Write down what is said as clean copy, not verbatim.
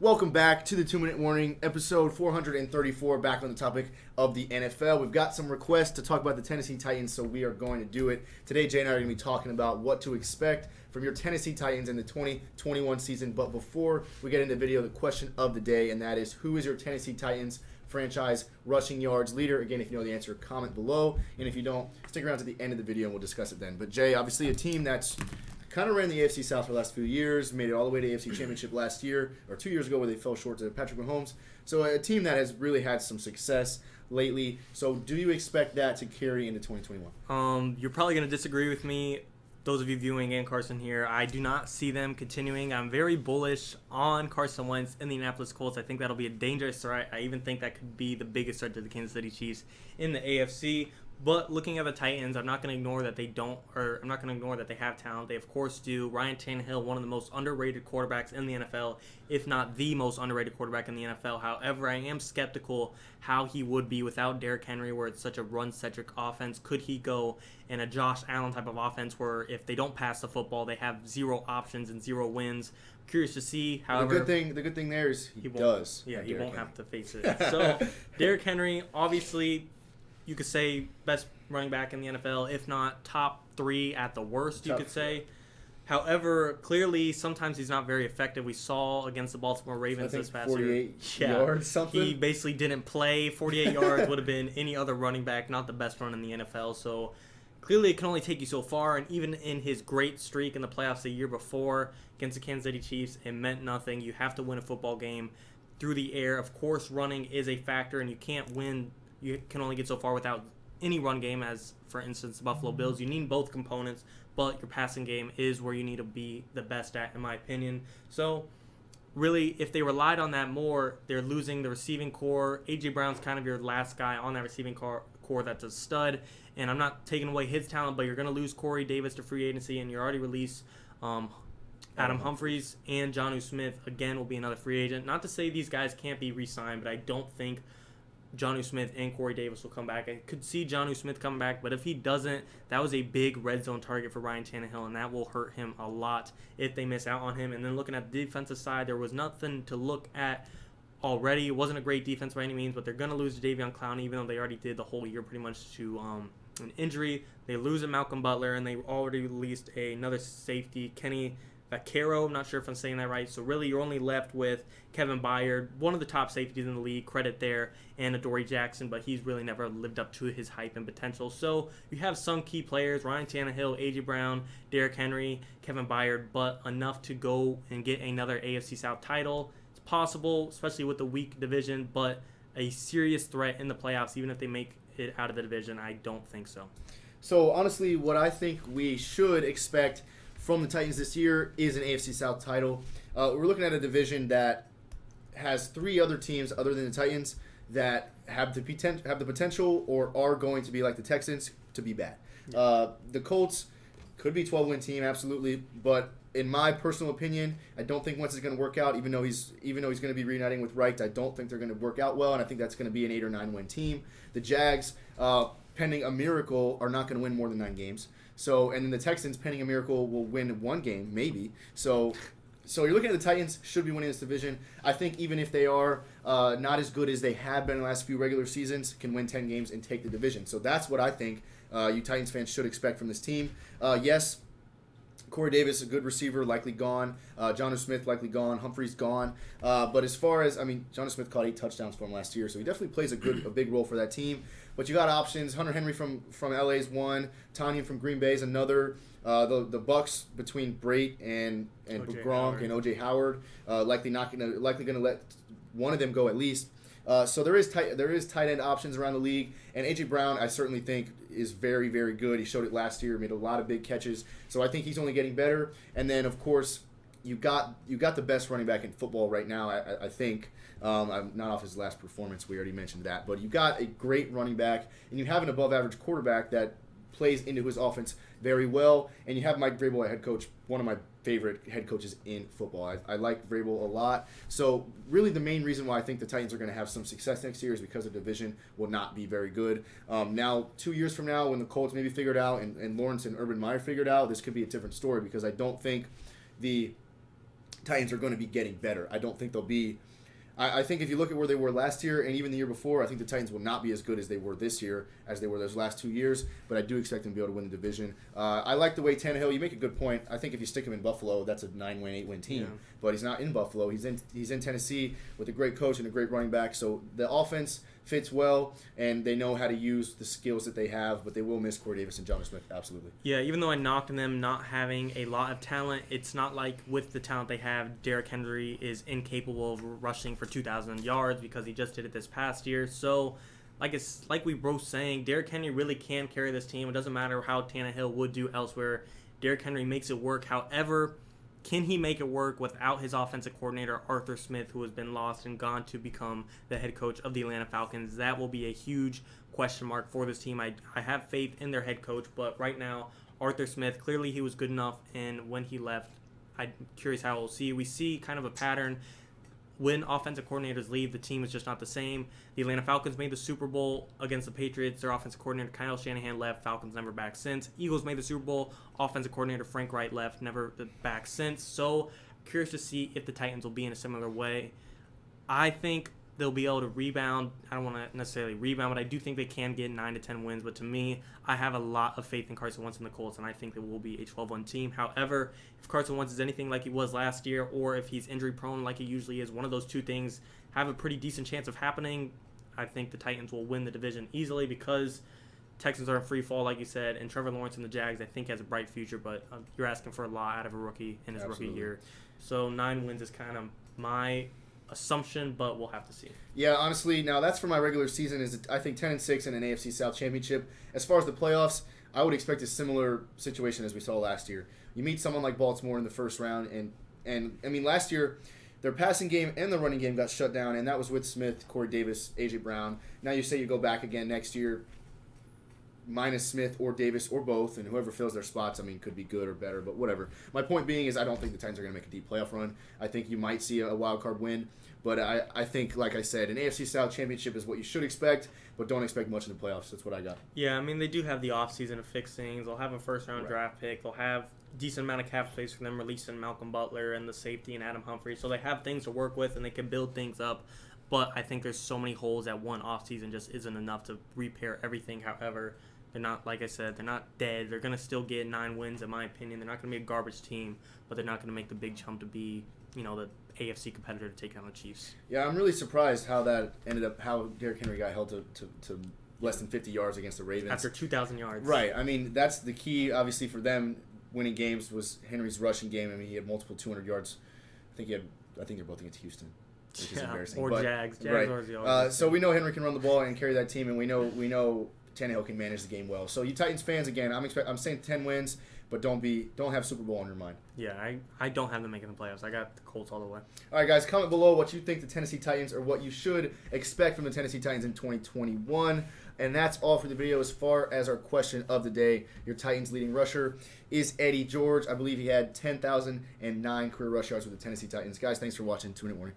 Welcome back to the 2-Minute Warning, episode 434, back on the topic of the NFL. We've got some requests to talk about the Tennessee Titans, so we are going to do it. Today, Jay and I are going to be talking about what to expect from your Tennessee Titans in the 2021 season. But before we get into the video, the question of the day, and that is, who is your Tennessee Titans franchise rushing yards leader? Again, if you know the answer, comment below. And if you don't, stick around to the end of the video and we'll discuss it then. But Jay, obviously a team that's kind of ran the AFC South for the last few years, made it all the way to AFC Championship last year, or 2 years ago where they fell short to Patrick Mahomes. So a team that has really had some success lately. So do you expect that to carry into 2021? You're probably going to disagree with me, those of you viewing and Carson here. I do not see them continuing. I'm very bullish on Carson Wentz in the Indianapolis Colts. I think that'll be a dangerous threat. I even think that could be the biggest threat to the Kansas City Chiefs in the AFC. But looking at the Titans, I'm not going to ignore that I'm not going to ignore that they have talent. They, of course, do. Ryan Tannehill, one of the most underrated quarterbacks in the NFL, if not the most underrated quarterback in the NFL. However, I am skeptical how he would be without Derrick Henry, where it's such a run-centric offense. Could he go in a Josh Allen type of offense where if they don't pass the football, they have zero options and zero wins? Curious to see. However, the good thing there is he does. Yeah, he won't have to face it. So, Derrick Henry, obviously, you could say best running back in the NFL, if not top 3 at the worst, you could say. However, clearly, sometimes he's not very effective. We saw against the Baltimore Ravens this past year. 48 yards, something? He basically didn't play. 48 yards would have been any other running back, not the best run in the NFL. So, clearly, it can only take you so far. And even in his great streak in the playoffs the year before against the Kansas City Chiefs, it meant nothing. You have to win a football game through the air. Of course, running is a factor, and you can't win. You can only get so far without any run game, as, for instance, the Buffalo Bills. You need both components, but your passing game is where you need to be the best at, in my opinion. So, really, if they relied on that more, they're losing the receiving core. A.J. Brown's kind of your last guy on that receiving core that's a stud, and I'm not taking away his talent, but you're going to lose Corey Davis to free agency, and you already released Adam Humphries, and Jonnu Smith, again, will be another free agent. Not to say these guys can't be re-signed, but I don't think Jonnu Smith and Corey Davis will come back. I could see Jonnu Smith come back, but if he doesn't, that was a big red zone target for Ryan Tannehill, and that will hurt him a lot if they miss out on him. And then looking at the defensive side, there was nothing to look at already. It wasn't a great defense by any means, but they're going to lose Jadeveon Clowney, even though they already did the whole year pretty much to an injury. They lose a Malcolm Butler, and they already released another safety, Kenny Vaccaro. I'm not sure if I'm saying that right. So really, you're only left with Kevin Byard, one of the top safeties in the league, credit there, and Adoree Jackson, but he's really never lived up to his hype and potential. So you have some key players, Ryan Tannehill, A.J. Brown, Derrick Henry, Kevin Byard, but enough to go and get another AFC South title. It's possible, especially with the weak division, but a serious threat in the playoffs, even if they make it out of the division, I don't think so. So honestly, what I think we should expect from the Titans this year is an AFC South title. We're looking at a division that has 3 other teams other than the Titans that have the potential or are going to be like the Texans to be bad. Yeah. The Colts could be a 12-win team, absolutely, but in my personal opinion, I don't think Wentz is going to work out. Even though he's going to be reuniting with Reich, I don't think they're going to work out well, and I think that's going to be an 8 or 9-win team. The Jags, pending a miracle, are not going to win more than 9 games. So, and then the Texans, pending a miracle, will win 1 game, maybe. So you're looking at the Titans, should be winning this division. I think even if they are not as good as they have been in the last few regular seasons, can win 10 games and take the division. So that's what I think you Titans fans should expect from this team. Yes, Corey Davis, a good receiver, likely gone. Jonnu Smith, likely gone. Humphries gone. But as far as, Jonnu Smith caught 8 touchdowns for him last year, so he definitely plays a big role for that team. But you got options. Hunter Henry from LA's one. Tannehill from Green Bay's another. The Bucks between Brait and Gronk and O.J. Howard likely going to let one of them go at least. So there is tight end options around the league, and A.J. Brown I certainly think is very, very good. He showed it last year, made a lot of big catches, so I think he's only getting better. And then of course you got the best running back in football right now. I think I'm not off his last performance. We already mentioned that, but you got a great running back, and you have an above average quarterback that plays into his offense very well, and you have Mike Vrabel, a head coach, one of my favorite head coaches in football. I like Vrabel a lot. So really the main reason why I think the Titans are going to have some success next year is because the division will not be very good. Now, 2 years from now, when the Colts maybe figured out and Lawrence and Urban Meyer figured out, this could be a different story, because I don't think the Titans are going to be getting better. I don't think they'll be. I think if you look at where they were last year and even the year before, I think the Titans will not be as good as they were this year, as they were those last 2 years. But I do expect them to be able to win the division. I like the way Tannehill. You make a good point. I think if you stick him in Buffalo, that's a 9-win, 8-win team. Yeah. But he's not in Buffalo. He's in Tennessee with a great coach and a great running back. So the offense fits well, and they know how to use the skills that they have, but they will miss Corey Davis and Jonnu Smith, absolutely. Yeah, even though I knocked on them not having a lot of talent, it's not like with the talent they have, Derrick Henry is incapable of rushing for 2,000 yards because he just did it this past year. So, like we both saying, Derrick Henry really can carry this team. It doesn't matter how Tannehill would do elsewhere. Derrick Henry makes it work. However, can he make it work without his offensive coordinator, Arthur Smith, who has been lost and gone to become the head coach of the Atlanta Falcons? That will be a huge question mark for this team. I have faith in their head coach, but right now, Arthur Smith, clearly he was good enough, and when he left, I'm curious how we'll see. We see kind of a pattern. When offensive coordinators leave, the team is just not the same. The Atlanta Falcons made the Super Bowl against the Patriots. Their offensive coordinator, Kyle Shanahan, left. Falcons never back since. Eagles made the Super Bowl. Offensive coordinator, Frank Wright, left. Never back since. So, curious to see if the Titans will be in a similar way. I think they'll be able to rebound. I don't want to necessarily rebound, but I do think they can get 9 to 10 wins. But to me, I have a lot of faith in Carson Wentz and the Colts, and I think they will be a 12-1 team. However, if Carson Wentz is anything like he was last year, or if he's injury-prone like he usually is, one of those two things have a pretty decent chance of happening. I think the Titans will win the division easily because Texans are in free fall, like you said, and Trevor Lawrence and the Jags, I think, has a bright future, but you're asking for a lot out of a rookie in his rookie year. So 9 wins is kind of my assumption, but we'll have to see. Yeah, honestly, now that's for my regular season. Is I think 10-6 in an AFC South Championship. As far as the playoffs, I would expect a similar situation as we saw last year. You meet someone like Baltimore in the first round, and I mean last year their passing game and the running game got shut down, and that was with Smith, Corey Davis, A.J. Brown. Now you say you go back again next year, minus Smith or Davis or both, and whoever fills their spots, I mean, could be good or better, but whatever. My point being is I don't think the Titans are going to make a deep playoff run. I think you might see a wild card win, but I think, like I said, an AFC South Championship is what you should expect, but don't expect much in the playoffs. That's what I got. Yeah, I mean, they do have the offseason to fix things. They'll have a first-round draft pick. They'll have decent amount of cap space for them, releasing Malcolm Butler and the safety and Adam Humphrey. So they have things to work with, and they can build things up. But I think there's so many holes that one offseason just isn't enough to repair everything. However, they're not, like I said, they're not dead. They're going to still get 9 wins, in my opinion. They're not going to be a garbage team, but they're not going to make the big jump to be, the AFC competitor to take on the Chiefs. Yeah, I'm really surprised how that ended up, how Derrick Henry got held to less than 50 yards against the Ravens. After 2,000 yards. Right. I mean, that's the key, obviously, for them winning games was Henry's rushing game. I mean, he had multiple 200 yards. I think they're both against Houston, which is embarrassing. Or Jags. Right. So we know Henry can run the ball and carry that team, and we know Tannehill can manage the game well. So you Titans fans, again, I'm saying 10 wins, but don't have Super Bowl on your mind. Yeah, I don't have them making the playoffs. I got the Colts all the way. All right, guys, comment below what you think the Tennessee Titans, or what you should expect from the Tennessee Titans in 2021. And that's all for the video as far as our question of the day. Your Titans leading rusher is Eddie George. I believe he had 10,009 career rush yards with the Tennessee Titans. Guys, thanks for watching. 2 Minute Warning.